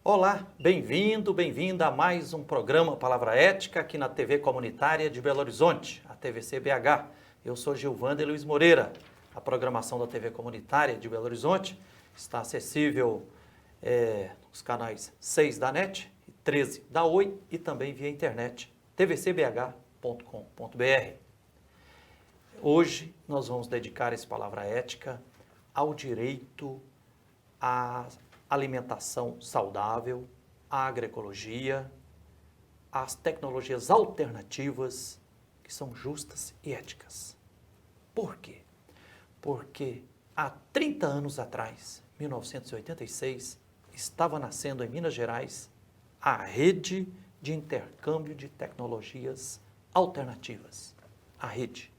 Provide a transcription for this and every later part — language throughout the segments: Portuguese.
Olá, bem-vindo, bem-vinda a mais um programa Palavra Ética aqui na TV Comunitária de Belo Horizonte, a TVC-BH. Eu sou Gilvander Luiz Moreira. A programação da TV Comunitária de Belo Horizonte está acessível nos canais 6 da NET, 13 da Oi e também via internet tvcbh.com.br. Hoje nós vamos dedicar esse Palavra Ética ao direito à alimentação saudável, à agroecologia, às tecnologias alternativas que são justas e éticas. Por quê? Porque há 30 anos atrás, 1986, estava nascendo em Minas Gerais a Rede de Intercâmbio de Tecnologias Alternativas. A rede,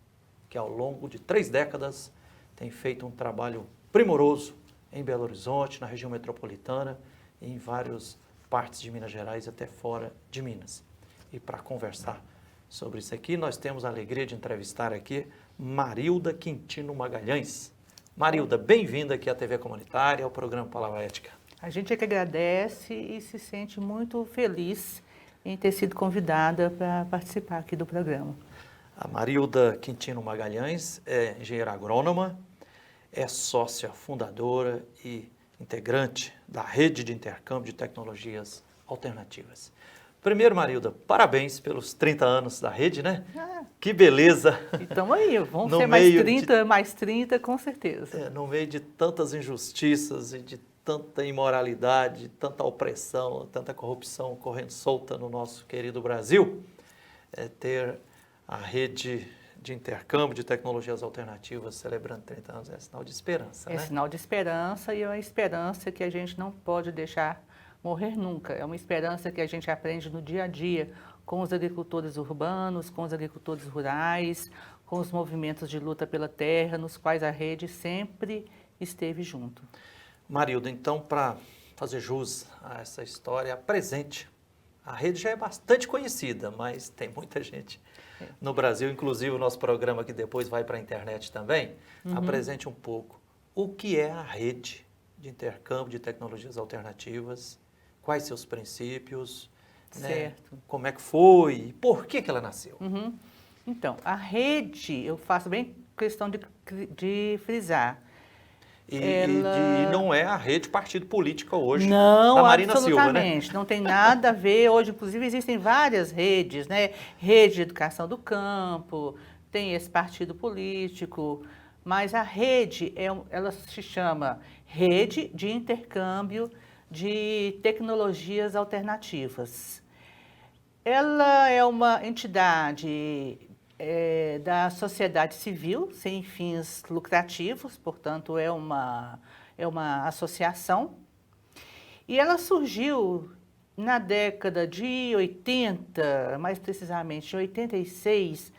que ao longo de 3 décadas tem feito um trabalho primoroso em Belo Horizonte, na região metropolitana e em várias partes de Minas Gerais e até fora de Minas. E para conversar sobre isso aqui, nós temos a alegria de entrevistar aqui Marilda Quintino Magalhães. Marilda, bem-vinda aqui à TV Comunitária, ao programa Palavra Ética. A gente é que agradece e se sente muito feliz em ter sido convidada para participar aqui do programa. A Marilda Quintino Magalhães é engenheira agrônoma, é sócia fundadora e integrante da Rede de Intercâmbio de Tecnologias Alternativas. Primeiro, Marilda, parabéns pelos 30 anos da rede, né? Que beleza! Então aí, vão No ser mais 30, com certeza. No meio de tantas injustiças e de tanta imoralidade, tanta opressão, tanta corrupção correndo solta no nosso querido Brasil, ter a rede de intercâmbio de tecnologias alternativas celebrando 30 anos é sinal de esperança, né? É sinal de esperança e é uma esperança que a gente não pode deixar morrer nunca. É uma esperança que a gente aprende no dia a dia com os agricultores urbanos, com os agricultores rurais, com os movimentos de luta pela terra, nos quais a rede sempre esteve junto. Marilda, então, para fazer jus a essa história, apresente. A rede já é bastante conhecida, mas tem muita gente no Brasil, inclusive o nosso programa que depois vai para a internet também. Apresente um pouco o que é a rede de intercâmbio de tecnologias alternativas, quais seus princípios, né? Como é que foi e por que ela nasceu. Então, a rede, eu faço bem questão de frisar. E não é a rede partido política hoje não, da Marina Silva, né? Absolutamente, não tem nada a ver. Hoje, inclusive, existem várias redes, né? Rede de educação do campo, tem esse partido político, mas a rede, ela se chama Rede de Intercâmbio de Tecnologias Alternativas. Ela é uma entidade da sociedade civil, sem fins lucrativos, portanto, é uma associação. E ela surgiu na década de 80, mais precisamente em 86,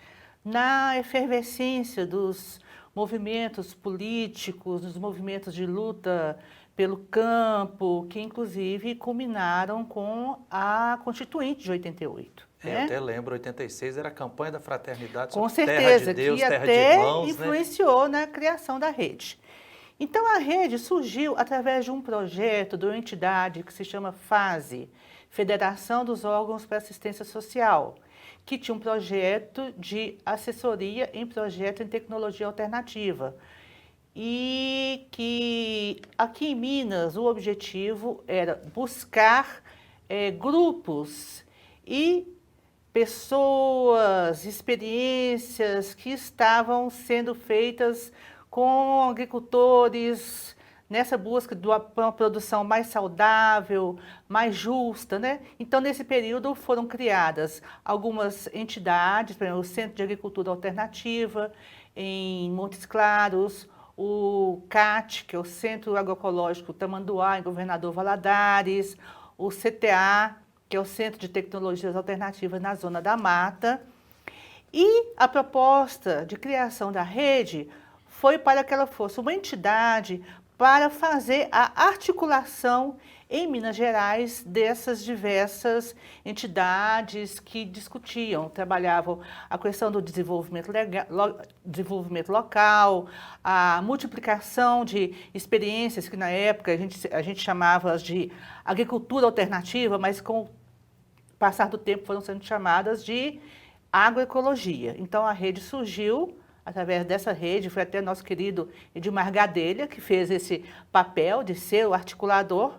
na efervescência dos movimentos políticos, dos movimentos de luta pelo campo, que inclusive culminaram com a Constituinte de 88. Eu até lembro, 86 era a campanha da fraternidade, com terra certeza, de Deus, que terra até de irmãos, influenciou na criação da rede. Então, a rede surgiu através de um projeto de uma entidade que se chama FASE, Federação dos Órgãos para Assistência Social, que tinha um projeto de assessoria em projeto em tecnologia alternativa. E que aqui em Minas o objetivo era buscar grupos e pessoas, experiências que estavam sendo feitas com agricultores nessa busca de uma produção mais saudável, mais justa, né? Então, nesse período foram criadas algumas entidades, por exemplo, o Centro de Agricultura Alternativa em Montes Claros, o CAT, que é o Centro Agroecológico Tamanduá, em Governador Valadares, o CTA, que é o Centro de Tecnologias Alternativas na Zona da Mata. E a proposta de criação da rede foi para que ela fosse uma entidade para fazer a articulação em Minas Gerais dessas diversas entidades que discutiam, trabalhavam a questão do desenvolvimento local, a multiplicação de experiências que na época a gente chamava de agricultura alternativa, mas com o passar do tempo foram sendo chamadas de agroecologia. Então a rede surgiu. Através dessa rede, foi até nosso querido Edmar Gadelha que fez esse papel de ser o articulador,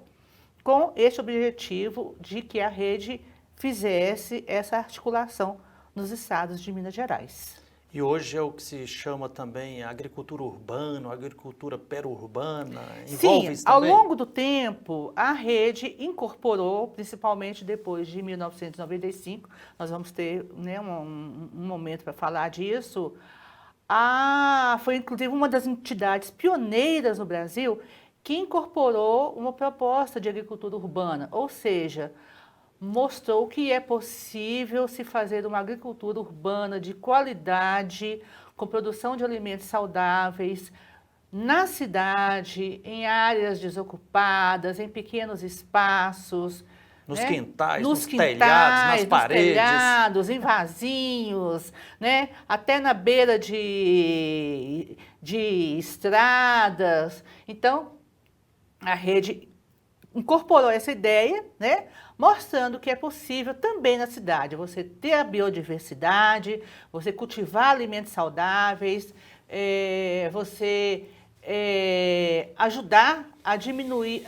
com esse objetivo de que a rede fizesse essa articulação nos estados de Minas Gerais. E hoje é o que se chama também agricultura urbana, agricultura perurbana, envolve isso ao também? longo do tempo, a rede incorporou, principalmente depois de 1995, nós vamos ter, né, um momento para falar disso. Foi inclusive uma das entidades pioneiras no Brasil que incorporou uma proposta de agricultura urbana, ou seja, mostrou que é possível se fazer uma agricultura urbana de qualidade, com produção de alimentos saudáveis, na cidade, em áreas desocupadas, em pequenos espaços, Nos né? quintais, nos telhados, nas paredes. telhados, em vasinhos, né? Até na beira de estradas. Então, a rede incorporou essa ideia, né? Mostrando que é possível também na cidade você ter a biodiversidade, você cultivar alimentos saudáveis, você ajudar a diminuir,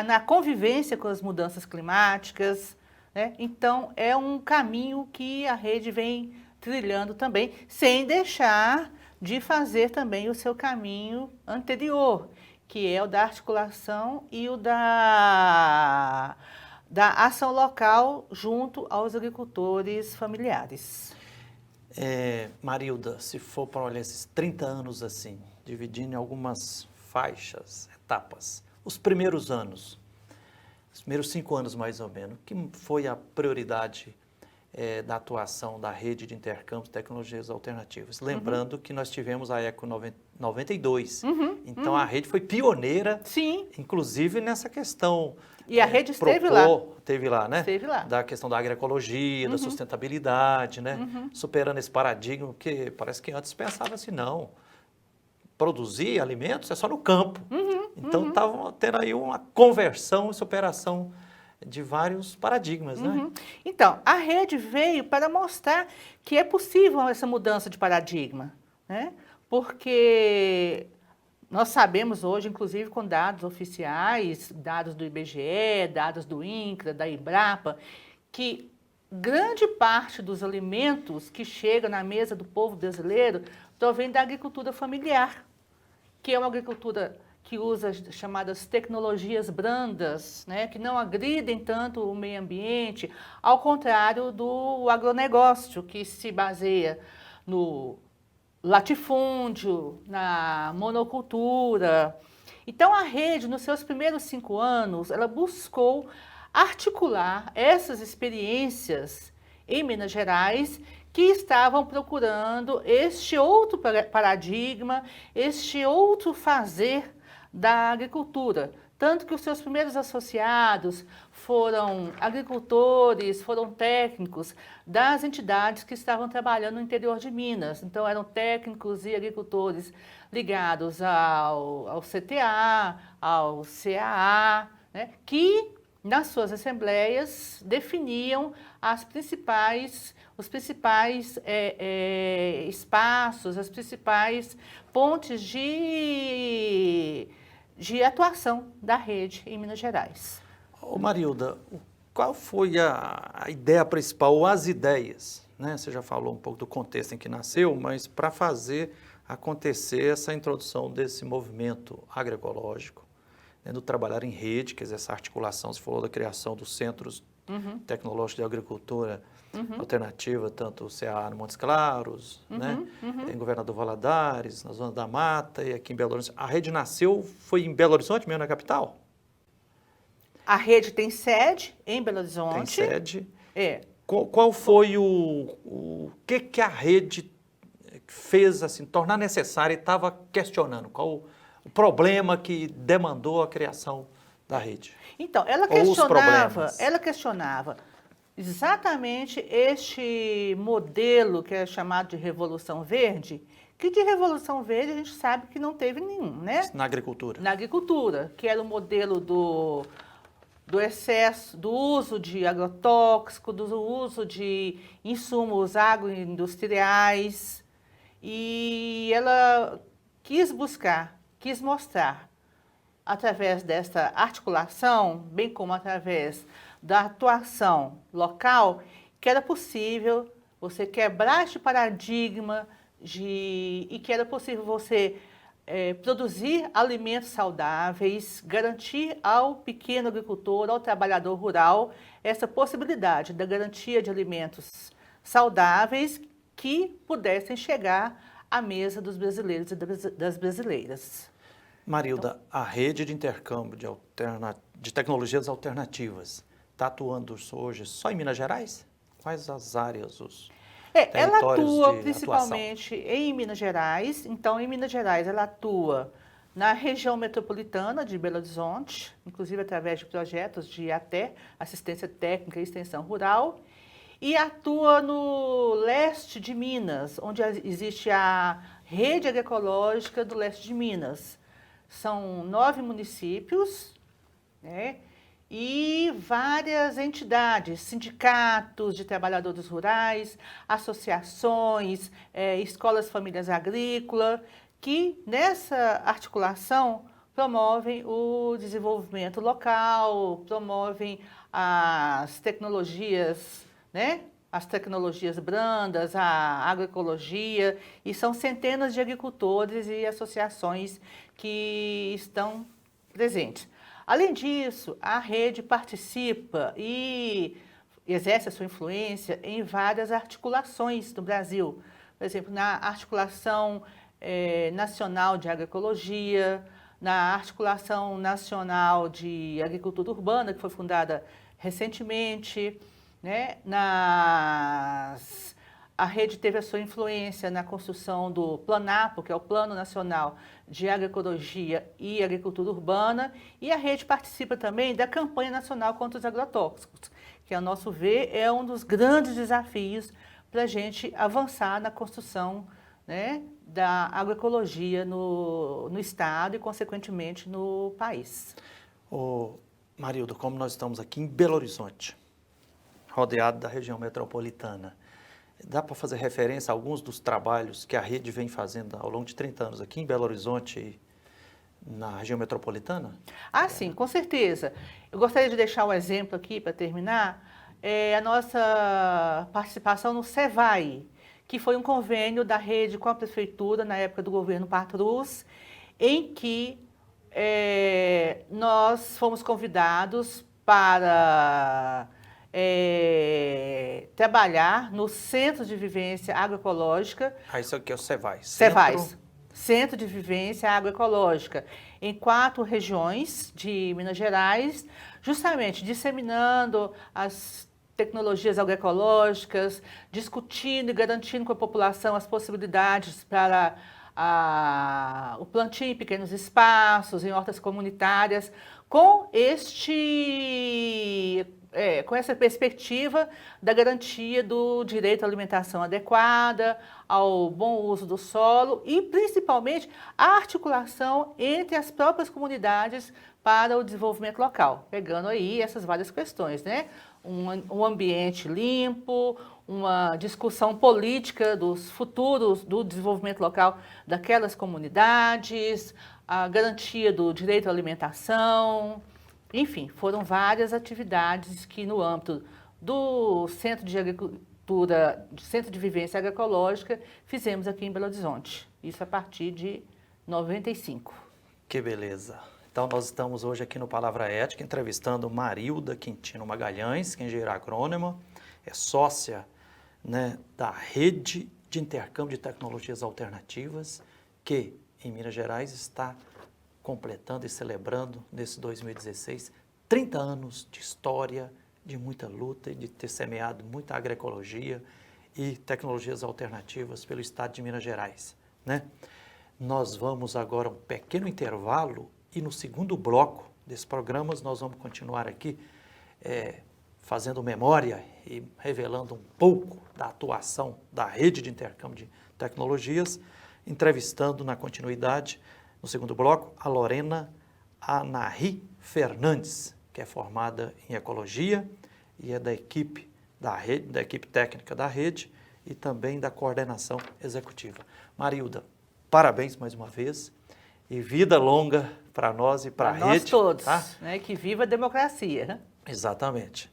na convivência com as mudanças climáticas, né? Então, é um caminho que a rede vem trilhando também, sem deixar de fazer também o seu caminho anterior, que é o da articulação e o da ação local junto aos agricultores familiares. Marilda, se for para olhar esses 30 anos assim, dividindo em algumas faixas, etapas, os primeiros anos, os primeiros 5 anos mais ou menos, que foi a prioridade da atuação da rede de intercâmbio de tecnologias alternativas? Lembrando que nós tivemos a ECO 92, então a rede foi pioneira, sim, inclusive nessa questão. E a rede esteve lá. Esteve lá, né? Esteve lá. Da questão da agroecologia, da sustentabilidade, né? Superando esse paradigma, porque parece que antes pensava assim, não, produzir alimentos é só no campo. Então estavam tendo aí uma conversão e superação de vários paradigmas, né? Então, a rede veio para mostrar que é possível essa mudança de paradigma, né? Porque nós sabemos hoje, inclusive com dados oficiais, dados do IBGE, dados do INCRA, da Embrapa, que grande parte dos alimentos que chegam na mesa do povo brasileiro provém da agricultura familiar, que é uma agricultura que usa as chamadas tecnologias brandas, né, que não agridem tanto o meio ambiente, ao contrário do agronegócio, que se baseia no latifúndio, na monocultura. Então, a rede, nos seus primeiros 5 anos, ela buscou articular essas experiências em Minas Gerais que estavam procurando este outro paradigma, este outro fazer da agricultura. Tanto que os seus primeiros associados foram agricultores, foram técnicos das entidades que estavam trabalhando no interior de Minas. Então, eram técnicos e agricultores ligados ao CTA, ao CAA, né, que, nas suas assembleias, definiam os principais espaços, as principais pontes de atuação da rede em Minas Gerais. Ô Marilda, qual foi a ideia principal, ou as ideias, né? Você já falou um pouco do contexto em que nasceu, mas para fazer acontecer essa introdução desse movimento agroecológico, né, do trabalhar em rede, quer dizer, essa articulação, você falou da criação dos centros tecnológicos de agricultura alternativa, tanto o CA no Montes Claros, né, em Governador Valadares, na Zona da Mata e aqui em Belo Horizonte. A rede nasceu, foi em Belo Horizonte mesmo, na capital? A rede tem sede em Belo Horizonte. Tem sede. É. Qual foi o que a rede fez, assim, tornar necessária e estava questionando? Qual o problema que demandou a criação da rede? Então, Ou os problemas? ela questionava exatamente este modelo que é chamado de Revolução Verde, que de Revolução Verde a gente sabe que não teve nenhum, né? Na agricultura. Na agricultura, que era o modelo do excesso, do uso de agrotóxico, do uso de insumos agroindustriais. E ela quis mostrar, através dessa articulação, bem como através da atuação local, que era possível você quebrar este paradigma e que era possível você produzir alimentos saudáveis, garantir ao pequeno agricultor, ao trabalhador rural, essa possibilidade da garantia de alimentos saudáveis que pudessem chegar à mesa dos brasileiros e das brasileiras. Marilda, a rede de intercâmbio de tecnologias alternativas está atuando hoje só em Minas Gerais? Quais as áreas, os Ela territórios atua de principalmente em Minas Gerais. Então, em Minas Gerais, ela atua na região metropolitana de Belo Horizonte, inclusive através de projetos de até assistência técnica e extensão rural, e atua no leste de Minas, onde existe a rede agroecológica do leste de Minas. São 9 municípios, né? E várias entidades, sindicatos de trabalhadores rurais, associações, escolas famílias agrícolas, que nessa articulação promovem o desenvolvimento local, promovem as tecnologias, né? As tecnologias brandas, a agroecologia, e são centenas de agricultores e associações que estão presentes. Além disso, a rede participa e exerce a sua influência em várias articulações do Brasil. Por exemplo, na Articulação Nacional de Agroecologia, na Articulação Nacional de Agricultura Urbana, que foi fundada recentemente, né? A rede teve a sua influência na construção do Planapo, que é o Plano Nacional de Agroecologia e Agricultura Urbana, e a rede participa também da campanha nacional contra os agrotóxicos, que, a nosso ver, é um dos grandes desafios para a gente avançar na construção, né, da agroecologia no Estado e, consequentemente, no país. Marilda, como nós estamos aqui em Belo Horizonte, rodeado da região metropolitana, dá para fazer referência a alguns dos trabalhos que a rede vem fazendo ao longo de 30 anos aqui em Belo Horizonte e na região metropolitana? Sim, com certeza. Eu gostaria de deixar um exemplo aqui para terminar, a nossa participação no SEVAI, que foi um convênio da rede com a prefeitura na época do governo Patrus, em que nós fomos convidados para trabalhar no Centro de Vivência Agroecológica. Isso aqui é o SEVAI. Centro de Vivência Agroecológica, em 4 regiões de Minas Gerais, justamente disseminando as tecnologias agroecológicas, discutindo e garantindo com a população as possibilidades para o plantio em pequenos espaços, em hortas comunitárias, com essa perspectiva da garantia do direito à alimentação adequada, ao bom uso do solo e, principalmente, a articulação entre as próprias comunidades para o desenvolvimento local, pegando aí essas várias questões, né? Um ambiente limpo, uma discussão política dos futuros do desenvolvimento local daquelas comunidades, a garantia do direito à alimentação. Enfim, foram várias atividades que no âmbito do Centro de Vivência Agroecológica fizemos aqui em Belo Horizonte. Isso a partir de 95. Que beleza. Então nós estamos hoje aqui no Palavra Ética entrevistando Marilda Quintino Magalhães, que é engenheira agrônoma, é sócia, né, da Rede de Intercâmbio de Tecnologias Alternativas, que em Minas Gerais está completando e celebrando, nesse 2016, 30 anos de história, de muita luta e de ter semeado muita agroecologia e tecnologias alternativas pelo estado de Minas Gerais, né? Nós vamos agora a um pequeno intervalo e no segundo bloco desses programas, nós vamos continuar aqui fazendo memória e revelando um pouco da atuação da rede de intercâmbio de tecnologias, entrevistando na continuidade, no segundo bloco, a Lorena Anahy Fernandes, que é formada em ecologia e é da equipe da rede, da equipe técnica da rede e também da coordenação executiva. Marilda, parabéns mais uma vez e vida longa para nós e para a rede. Nós todos, tá? né? Que viva a democracia, né? Exatamente.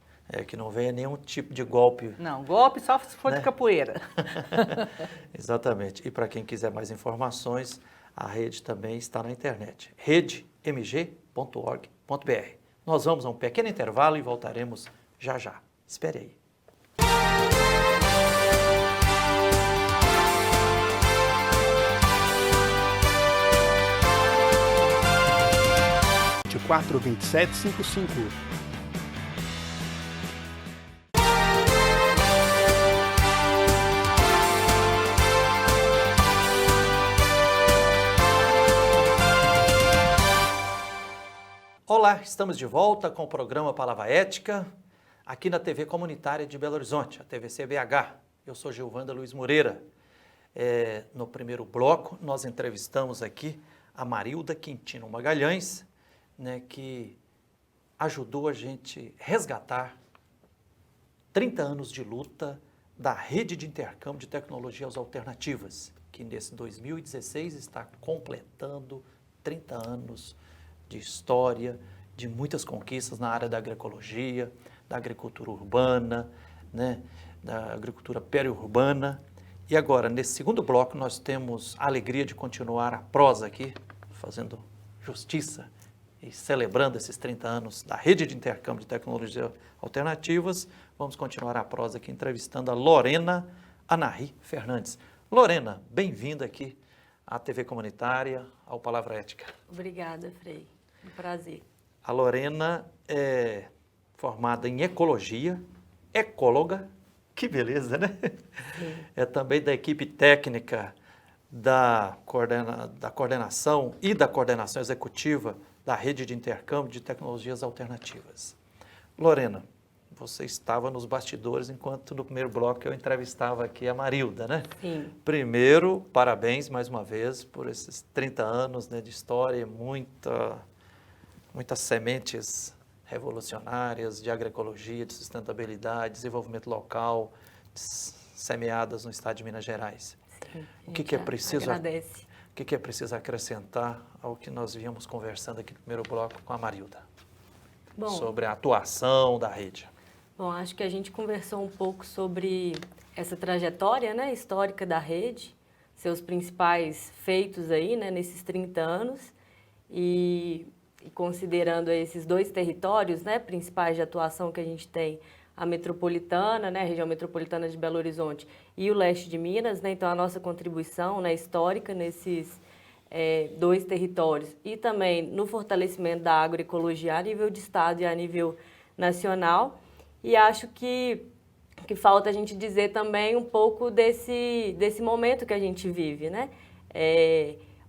Que não venha nenhum tipo de golpe. Não, golpe só se for de capoeira. Exatamente. E para quem quiser mais informações, a rede também está na internet. redemg.org.br. Nós vamos a um pequeno intervalo e voltaremos já já. Espere aí. Quatro 2755. Olá, estamos de volta com o programa Palavra Ética, aqui na TV Comunitária de Belo Horizonte, a TVC-BH. Eu sou Gilvanda Luiz Moreira. No primeiro bloco, nós entrevistamos aqui a Marilda Quintino Magalhães, né, que ajudou a gente resgatar 30 anos de luta da rede de intercâmbio de tecnologias alternativas, que nesse 2016 está completando 30 anos de história, de muitas conquistas na área da agroecologia, da agricultura urbana, né, da agricultura periurbana. E agora, nesse segundo bloco, nós temos a alegria de continuar a prosa aqui, fazendo justiça e celebrando esses 30 anos da rede de intercâmbio de tecnologias alternativas. Vamos continuar a prosa aqui entrevistando a Lorena Anahy Fernandes. Lorena, bem-vinda aqui à TV Comunitária, ao Palavra Ética. Obrigada, Frei. Um prazer. A Lorena é formada em ecologia, ecóloga, que beleza, né? Sim. É também da equipe técnica da coordenação e da coordenação executiva da rede de intercâmbio de tecnologias alternativas. Lorena, você estava nos bastidores enquanto no primeiro bloco eu entrevistava aqui a Marilda, né? Sim. Primeiro, parabéns mais uma vez por esses 30 anos, né, de história, muitas sementes revolucionárias de agroecologia, de sustentabilidade, desenvolvimento local, semeadas no estado de Minas Gerais. Sim, O que é preciso? Agradece. O que é preciso acrescentar ao que nós viemos conversando aqui no primeiro bloco com a Marilda? Bom, Sobre a atuação da rede. bom, acho que a gente conversou um pouco sobre essa trajetória, né, histórica da rede, seus principais feitos aí, né, nesses 30 anos, e considerando esses dois territórios, né, principais de atuação que a gente tem, a metropolitana, né, a região metropolitana de Belo Horizonte e o leste de Minas, né, então a nossa contribuição, né, histórica nesses dois territórios e também no fortalecimento da agroecologia a nível de estado e a nível nacional. E acho que falta a gente dizer também um pouco desse momento que a gente vive, né?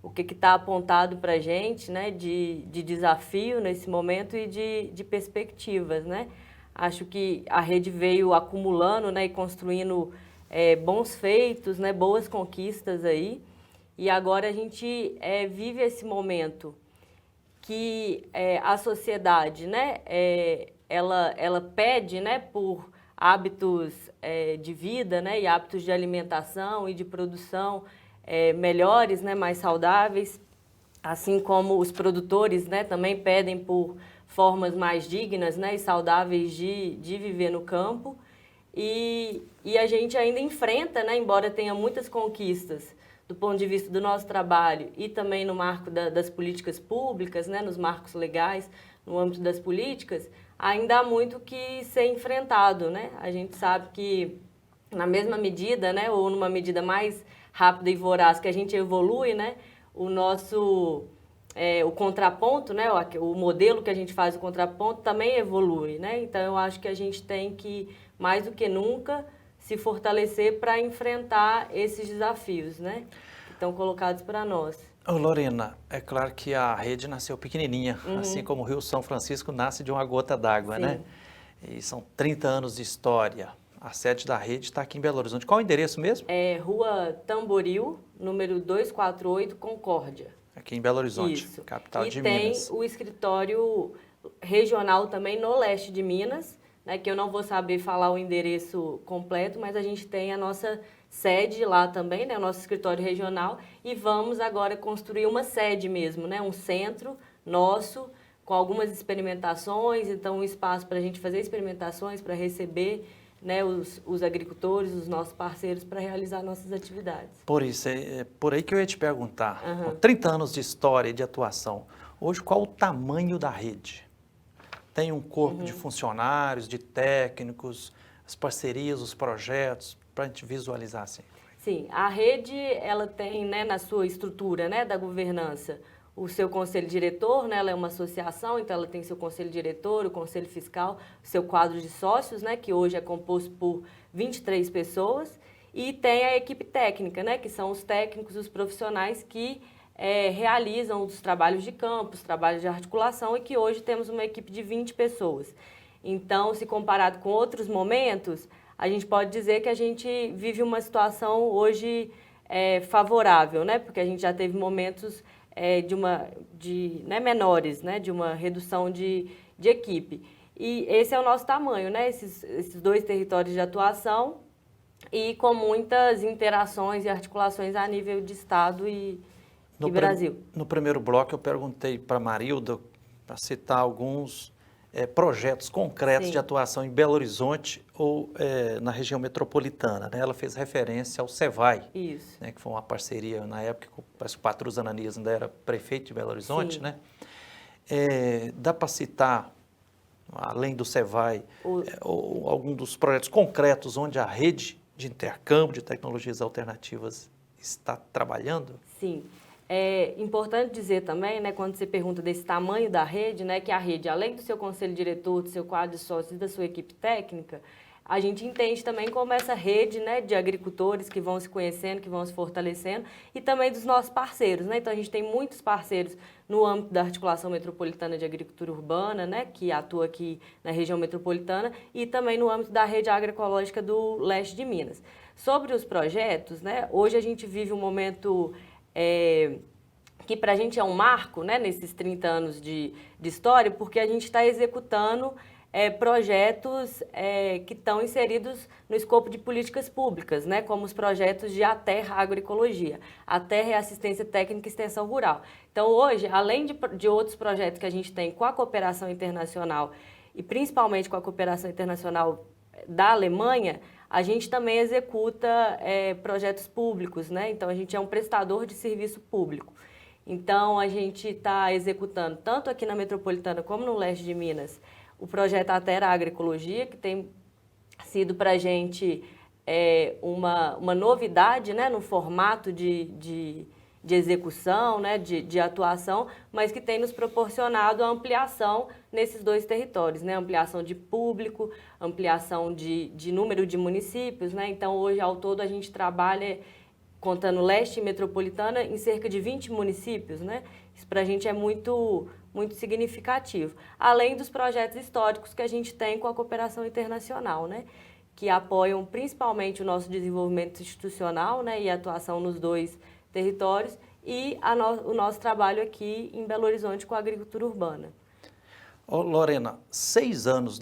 O que está apontado para a gente, né, de desafio nesse momento e de perspectivas, né? Acho que a rede veio acumulando, né, e construindo bons feitos, né, boas conquistas aí. E agora a gente vive esse momento que a sociedade, né, ela pede, né, por hábitos de vida, né, e hábitos de alimentação e de produção melhores, né, mais saudáveis, assim como os produtores, né, também pedem por formas mais dignas, né, e saudáveis de viver no campo. E a gente ainda enfrenta, né, embora tenha muitas conquistas do ponto de vista do nosso trabalho e também no marco das políticas públicas, né, nos marcos legais, no âmbito das políticas, ainda há muito que ser enfrentado, né? A gente sabe que na mesma medida, né, ou numa medida mais rápida e voraz que a gente evolui, né, o nosso o contraponto, né, o modelo que a gente faz o contraponto também evolui, né? Então eu acho que a gente tem que mais do que nunca se fortalecer para enfrentar esses desafios, né, que estão colocados para nós. Ô, Lorena, é claro que a rede nasceu pequenininha, assim como o Rio São Francisco nasce de uma gota d'água, né? E são 30 anos de história. A sede da rede está aqui em Belo Horizonte. Qual o endereço mesmo? É Rua Tamboril, número 248, Concórdia. Aqui em Belo Horizonte, Isso. capital e de tem Minas. o escritório regional também no leste de Minas, né, que eu não vou saber falar o endereço completo, mas a gente tem a nossa sede lá também, né, o nosso escritório regional, e vamos agora construir uma sede mesmo, né, um centro nosso, com algumas experimentações, então um espaço para a gente fazer experimentações, para receber, né, os agricultores, os nossos parceiros, para realizar nossas atividades. Por isso, é por aí que eu ia te perguntar. Aham. Com 30 anos de história e de atuação, hoje qual o tamanho da rede? Tem um corpo de funcionários, de técnicos, as parcerias, os projetos, para a gente visualizar assim. Sim, a rede, ela tem, né, na sua estrutura, né, da governança, o seu conselho diretor, né, ela é uma associação, então ela tem seu conselho diretor, o conselho fiscal, o seu quadro de sócios, né, que hoje é composto por 23 pessoas, e tem a equipe técnica, né, que são os técnicos, os profissionais que realizam os trabalhos de campo, os trabalhos de articulação, e que hoje temos uma equipe de 20 pessoas. Então, se comparado com outros momentos, a gente pode dizer que a gente vive uma situação hoje favorável, né? Porque a gente já teve momentos menores, né? De uma redução de equipe. E esse é o nosso tamanho, né? Esses dois territórios de atuação e com muitas interações e articulações a nível de Estado e Brasil. No primeiro bloco, eu perguntei para a Marilda, para citar alguns projetos concretos Sim. de atuação em Belo Horizonte ou na região metropolitana, né? Ela fez referência ao SEVAI, Isso. né? Que foi uma parceria na época, parece que o Patrus Ananias ainda era prefeito de Belo Horizonte, Sim. né? Dá para citar, além do SEVAI, ou algum dos projetos concretos onde a rede de intercâmbio de tecnologias alternativas está trabalhando? Sim. É importante dizer também, né, quando você pergunta desse tamanho da rede, né, que a rede, além do seu conselho diretor, do seu quadro de sócios e da sua equipe técnica, a gente entende também como essa rede, né, de agricultores que vão se conhecendo, que vão se fortalecendo, e também dos nossos parceiros, né? Então a gente tem muitos parceiros no âmbito da Articulação Metropolitana de Agricultura Urbana, né, que atua aqui na região metropolitana, e também no âmbito da rede agroecológica do leste de Minas. Sobre os projetos, né, hoje a gente vive um momento que para a gente é um marco, né, nesses 30 anos de história, porque a gente está executando projetos que estão inseridos no escopo de políticas públicas, né, como os projetos de A Terra Agroecologia. A Terra é Assistência Técnica e Extensão Rural. Então, hoje, além de outros projetos que a gente tem com a cooperação internacional, e principalmente com a cooperação internacional da Alemanha, a gente também executa projetos públicos, né? Então, a gente é um prestador de serviço público. Então, a gente está executando, tanto aqui na Metropolitana como no leste de Minas, o projeto A Terra Agroecologia, que tem sido para a gente uma novidade, né? No formato de execução, né? De atuação, mas que tem nos proporcionado a ampliação nesses dois territórios, né? Ampliação de público, ampliação de número de municípios, né? Então, hoje, ao todo, a gente trabalha, contando leste e metropolitana, em cerca de 20 municípios, né? Isso para a gente é muito, muito significativo. Além dos projetos históricos que a gente tem com a cooperação internacional, né? Que apoiam principalmente o nosso desenvolvimento institucional, né? E a atuação nos dois territórios e o nosso trabalho aqui em Belo Horizonte com a agricultura urbana. Ô, Lorena, 6 anos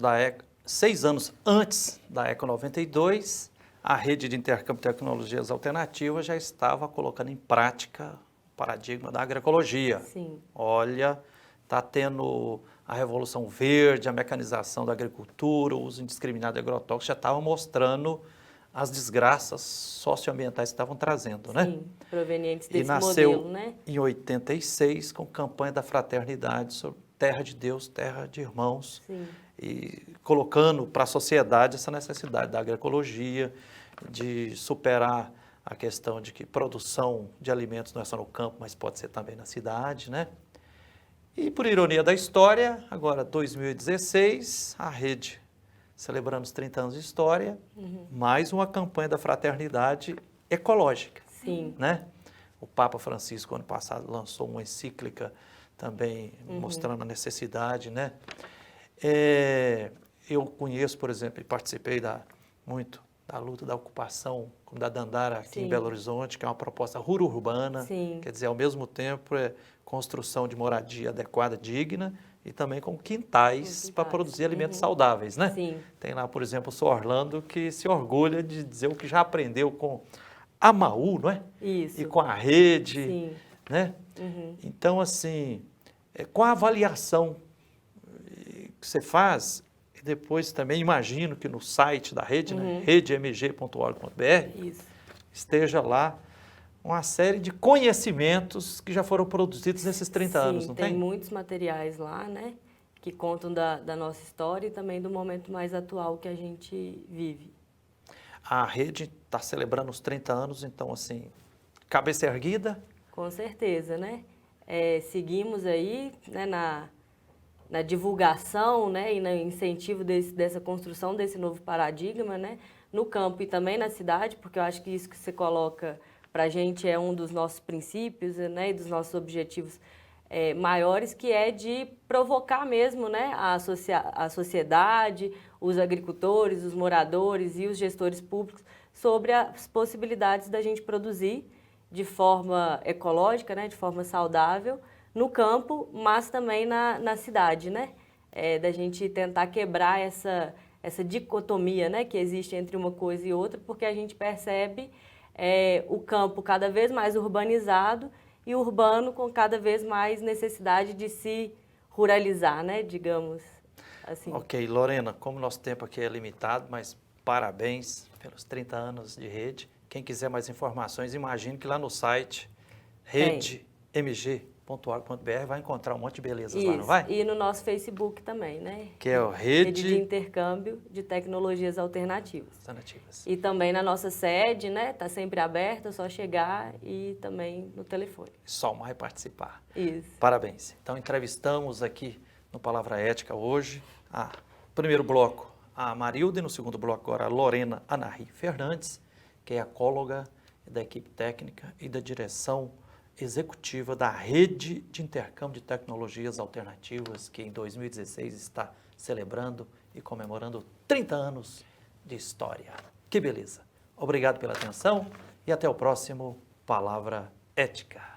antes da Eco 92, a rede de intercâmbio de tecnologias alternativas já estava colocando em prática o paradigma da agroecologia. Sim. Olha, está tendo a revolução verde, a mecanização da agricultura, o uso indiscriminado de agrotóxicos, já estava mostrando as desgraças socioambientais que estavam trazendo, né? Sim, provenientes E desse nasceu modelo, né? em 86 com campanha da fraternidade sobre terra de Deus, terra de irmãos. Sim. E colocando para a sociedade essa necessidade da agroecologia, de superar a questão de que produção de alimentos não é só no campo, mas pode ser também na cidade, né? E por ironia da história, agora 2016, a rede celebrando os 30 anos de história, mais uma campanha da fraternidade ecológica, Sim. né? O Papa Francisco, ano passado, lançou uma encíclica também mostrando a necessidade, né? Eu conheço, por exemplo, e participei muito da luta da ocupação da Dandara aqui em Belo Horizonte, que é uma proposta rural-urbana, Sim. quer dizer, ao mesmo tempo construção de moradia adequada, digna, e também com quintais para produzir alimentos saudáveis, né? Sim. Tem lá, por exemplo, o Sr. Orlando, que se orgulha de dizer o que já aprendeu com a MAU, não é? Isso. E com a rede, Sim. né? Então, assim, com a avaliação que você faz, e depois também imagino que no site da rede, né, redemg.org.br, Isso. esteja lá uma série de conhecimentos que já foram produzidos nesses 30 anos, não tem? Tem muitos materiais lá, né, que contam da nossa história e também do momento mais atual que a gente vive. A rede está celebrando os 30 anos, então, assim, cabeça erguida. Com certeza, né? Seguimos aí, né, na divulgação, né, e no incentivo dessa construção desse novo paradigma, né, no campo e também na cidade, porque eu acho que isso que você coloca para a gente é um dos nossos princípios, né, e dos nossos objetivos maiores, que é de provocar mesmo, né, a sociedade, os agricultores, os moradores e os gestores públicos sobre as possibilidades da gente produzir de forma ecológica, né, de forma saudável, no campo, mas também na cidade, né? Da gente tentar quebrar essa dicotomia, né, que existe entre uma coisa e outra, porque a gente percebe o campo cada vez mais urbanizado e o urbano com cada vez mais necessidade de se ruralizar, né, digamos assim. Ok, Lorena, como nosso tempo aqui é limitado, mas parabéns pelos 30 anos de rede. Quem quiser mais informações, imagine que lá no site redemg.org.br vai encontrar um monte de belezas lá, não vai? E no nosso Facebook também, né? Que é o Rede de Intercâmbio de Tecnologias Alternativas. E também na nossa sede, né? Está sempre aberta, é só chegar e também no telefone. Só mais participar. Isso. Parabéns. Então, entrevistamos aqui no Palavra Ética hoje, primeiro bloco, a Marilda, e no segundo bloco agora a Lorena Anahí Fernandes, que é ecóloga da equipe técnica e da direção executiva da Rede de Intercâmbio de Tecnologias Alternativas, que em 2016 está celebrando e comemorando 30 anos de história. Que beleza! Obrigado pela atenção e até o próximo Palavra Ética.